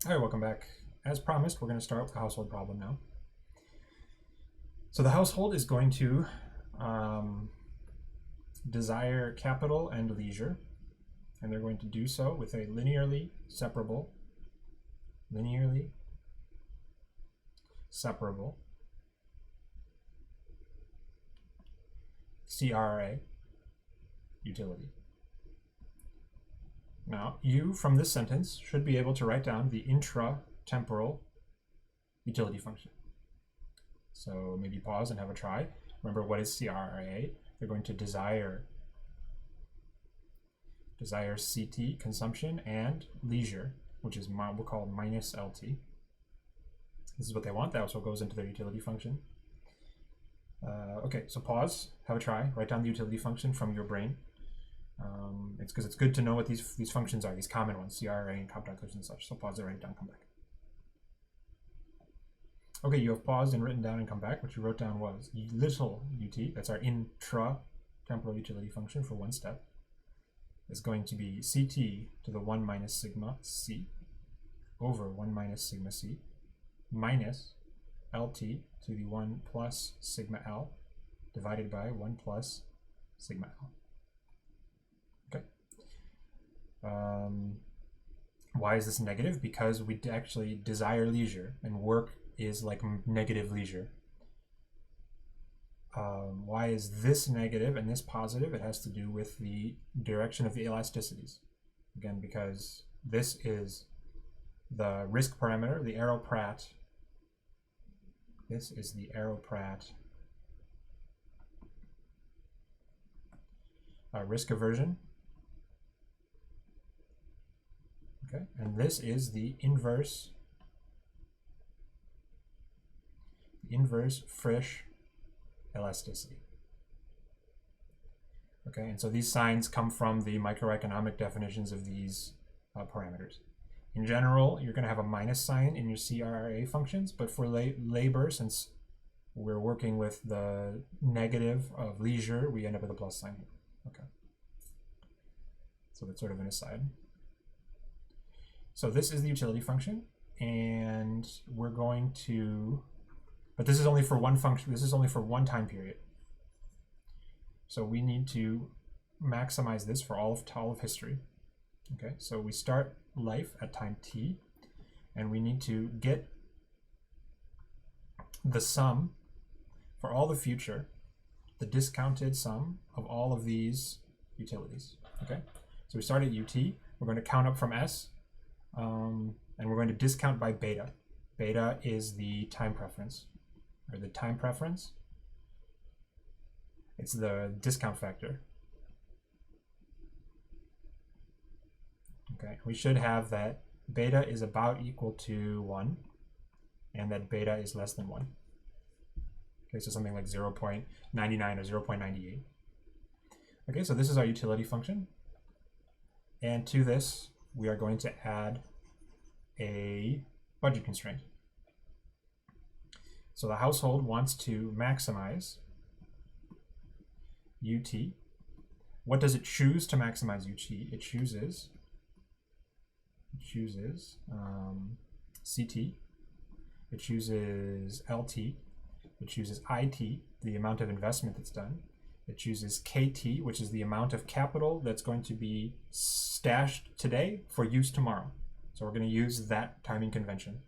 All right, welcome back. As promised, we're going to start with the household problem now. So the household is going to desire capital and leisure, and they're going to do so with a linearly separable CRA utility. Now, you, from this sentence, should be able to write down the intra-temporal utility function. So maybe pause and have a try. Remember, what is CRA? They're going to desire CT, consumption, and leisure, which is we'll call minus LT. This is what they want. That also goes into their utility function. Okay, so pause, have a try, write down the utility function from your brain. It's because it's good to know what these functions are, these common ones, CRA and calculus and such. So pause it, write it down, come back. Okay, you have paused and written down and come back. What you wrote down was little ut, that's our intra-temporal utility function for one step, is going to be CT to the 1 minus sigma C over 1 minus sigma C minus LT to the 1 plus sigma L divided by 1 plus sigma L. Okay. Why is this negative? Because we actually desire leisure, and work is like negative leisure. Why is this negative and this positive? It has to do with the direction of the elasticities. Again, because this is the risk parameter, the Arrow-Pratt. This is the Arrow-Pratt risk aversion. Okay, and this is the inverse Frisch elasticity. Okay, and so these signs come from the microeconomic definitions of these parameters. In general, you're going to have a minus sign in your CRA functions, but for labor, since we're working with the negative of leisure, we end up with a plus sign here. Okay, so that's sort of an aside. So this is the utility function, and we're going to, but this is only for one function, this is only for one time period. So we need to maximize this for all of history. Okay, so we start life at time t, and we need to get the sum for all the future, the discounted sum of all of these utilities. Okay, so we start at ut, we're going to count up from s, and we're going to discount by beta. Beta is the time preference, or the time preference. It's the discount factor. Okay, we should have that beta is about equal to 1, and that beta is less than 1. Okay, so something like 0.99 or 0.98. Okay, so this is our utility function. And to this, we are going to add a budget constraint. So the household wants to maximize UT. What does it choose to maximize UT? It chooses CT, it chooses LT, it chooses IT, the amount of investment that's done, it chooses KT, which is the amount of capital that's going to be stashed today for use tomorrow. So we're going to use that timing convention.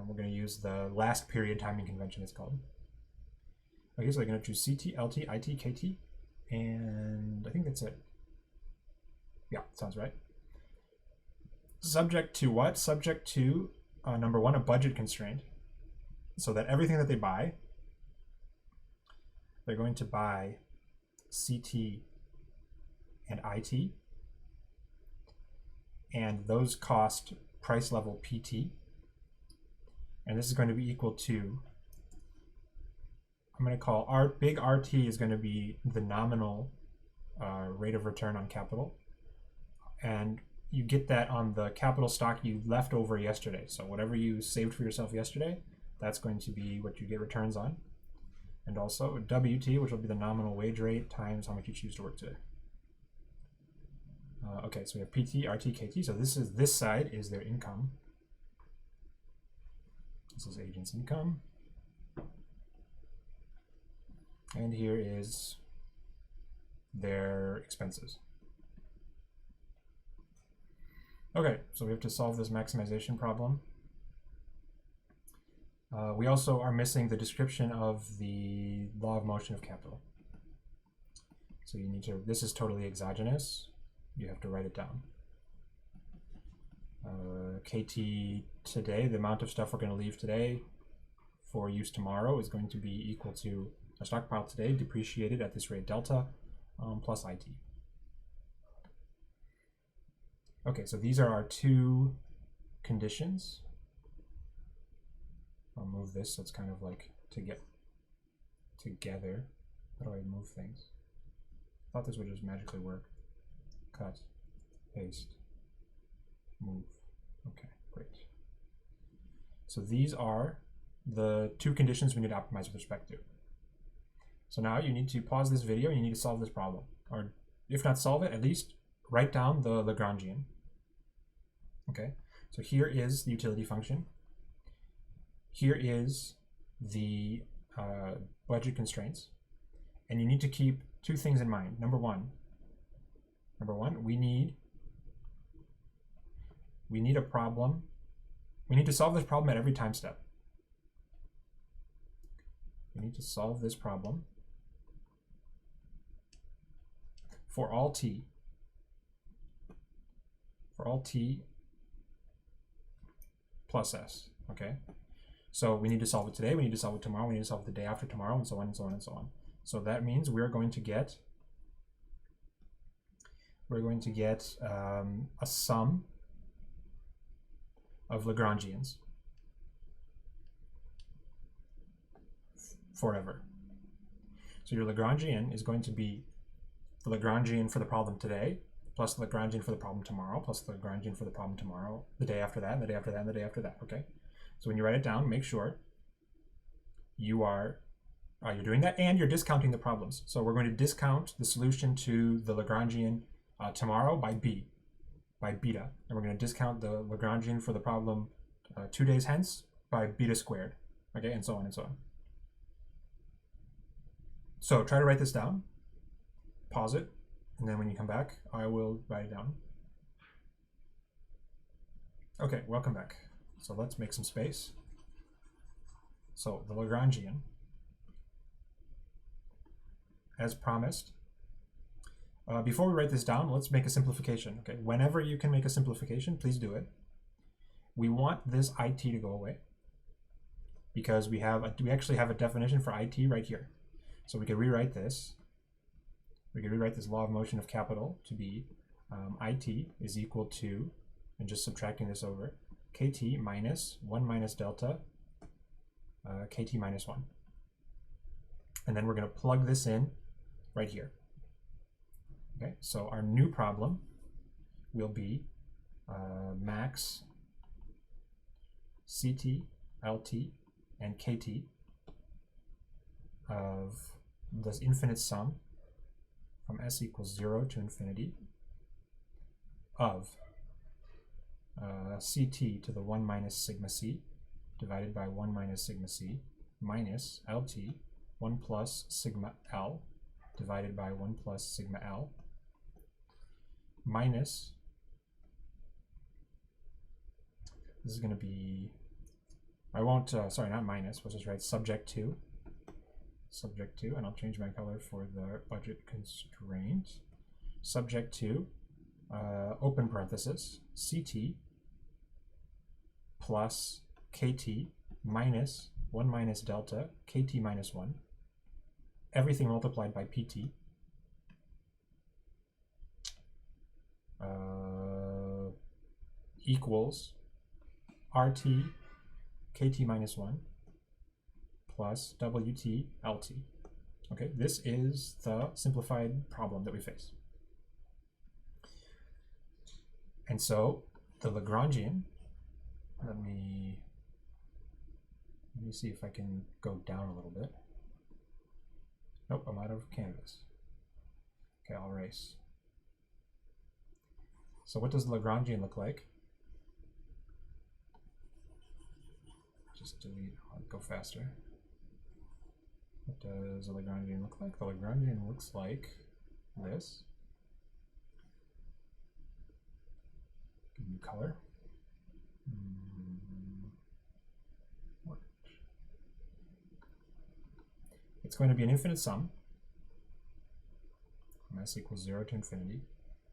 We're going to use the last period timing convention, it's called. Okay, so we're going to choose CT, LT, IT, KT, and I think that's it. Yeah, sounds right. Subject to what? Subject to, number one, a budget constraint, so that everything that they buy, they're going to buy CT and IT, and those cost price level PT, and this is going to be equal to, I'm going to call big RT is going to be the nominal rate of return on capital, and you get that on the capital stock you left over yesterday. So whatever you saved for yourself yesterday, that's going to be what you get returns on. And also WT, which will be the nominal wage rate times how much you choose to work today. Okay, so we have PT, RT, KT. So this side is their income. This is agent's income. And here is their expenses. Okay, so we have to solve this maximization problem. We also are missing the description of the law of motion of capital. So you need to, this is totally exogenous. You have to write it down. KT today, the amount of stuff we're going to leave today for use tomorrow is going to be equal to a stockpile today depreciated at this rate delta plus IT. Okay, so these are our two conditions. I'll move this so it's kind of like to get together. How do I move things? I thought this would just magically work. Cut, paste, move. Okay, great. So these are the two conditions we need to optimize with respect to. So now you need to pause this video and you need to solve this problem. Or if not solve it, at least write down the Lagrangian. Okay, so here is the utility function. Here is the budget constraints. And you need to keep two things in mind. Number one, we need a problem. We need to solve this problem at every time step. We need to solve this problem for all t. For all t plus s, okay? So we need to solve it today, we need to solve it tomorrow, we need to solve it the day after tomorrow, and so on and so on and so on. So that means we're going to get a sum of Lagrangians forever. So your Lagrangian is going to be the Lagrangian for the problem today, plus the Lagrangian for the problem tomorrow, plus the Lagrangian for the problem tomorrow, the day after that, and the day after that, and the day after that, okay? So when you write it down, make sure you are you're doing that and you're discounting the problems. So we're going to discount the solution to the Lagrangian tomorrow by beta. And we're going to discount the Lagrangian for the problem 2 days hence by beta squared, okay, and so on and so on. So try to write this down, pause it, and then when you come back, I will write it down. Okay, welcome back. So let's make some space. So the Lagrangian, as promised. Before we write this down, let's make a simplification. Okay, whenever you can make a simplification, please do it. We want this IT to go away because we actually have a definition for IT right here. So we can rewrite this. We can rewrite this law of motion of capital to be IT is equal to, and just subtracting this over, KT minus 1 minus delta KT minus 1. And then we're going to plug this in right here. Okay, so our new problem will be max CT, LT, and KT of this infinite sum from s equals 0 to infinity of CT to the 1 minus sigma c divided by 1 minus sigma c minus LT 1 plus sigma L divided by 1 plus sigma L minus, this is going to be, I won't, sorry, not minus, we'll just write subject to, and I'll change my color for the budget constraint, subject to, open parenthesis, CT plus KT minus 1 minus delta, KT minus 1, everything multiplied by PT, equals RT KT minus 1 plus WT LT. Okay, this is the simplified problem that we face. And so the Lagrangian, let me see if I can go down a little bit. Nope, I'm out of canvas. Okay, I'll erase. So what does the Lagrangian look like? just delete, I'll go faster. What does a Lagrangian look like? The Lagrangian looks like this. New color. It's going to be an infinite sum from s equals 0 to infinity.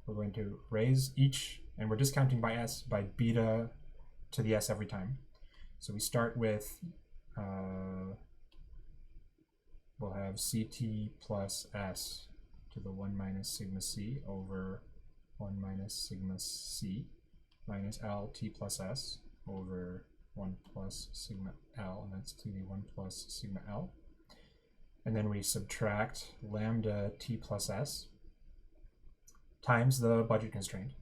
We're going to raise each, and we're discounting by s, by beta to the s every time. So we start with, we'll have ct plus s to the 1 minus sigma c over 1 minus sigma c minus l t plus s over 1 plus sigma l, and that's to the 1 plus sigma l. And then we subtract lambda t plus s times the budget constraint,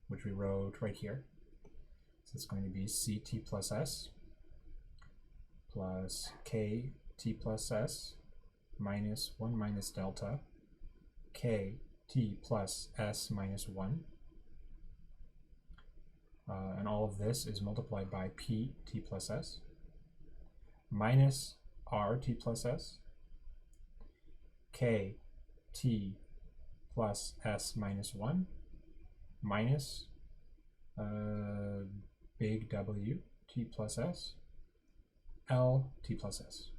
which we wrote right here. So it's going to be ct plus s plus kt plus s minus 1 minus delta kt plus s minus 1. And all of this is multiplied by pt plus s minus rt plus s kt plus s minus 1 minus big W t plus s L t plus s.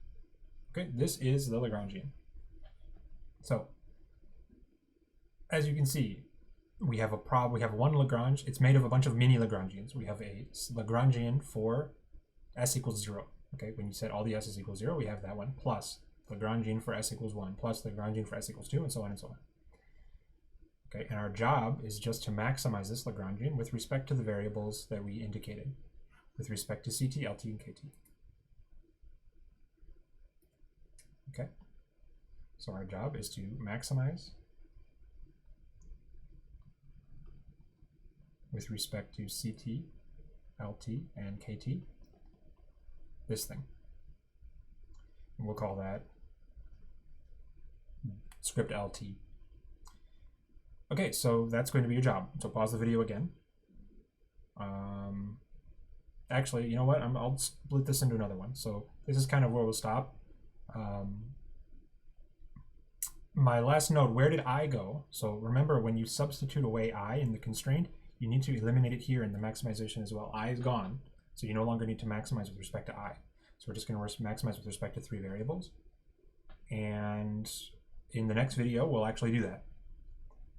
Okay, this is the Lagrangian. So as you can see, we have one Lagrange. It's made of a bunch of mini Lagrangians. We have a Lagrangian for s equals 0. Okay, when you set all the s's equals 0, we have that one, plus Lagrangian for s equals 1, plus Lagrangian for s equals 2, and so on and so on. Okay, and our job is just to maximize this Lagrangian with respect to the variables that we indicated, with respect to ct, lt, and kt. Okay, so our job is to maximize with respect to ct, lt, and kt, this thing. And we'll call that script lt. Okay, so that's going to be your job. So pause the video again. Actually, you know what? I'll split this into another one. So this is kind of where we'll stop. My last note, where did I go? So remember, when you substitute away I in the constraint, you need to eliminate it here in the maximization as well. I is gone, so you no longer need to maximize with respect to I. So we're just going to maximize with respect to 3 variables. And in the next video, we'll actually do that.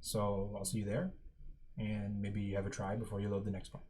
So I'll see you there, and maybe you have a try before you load the next one.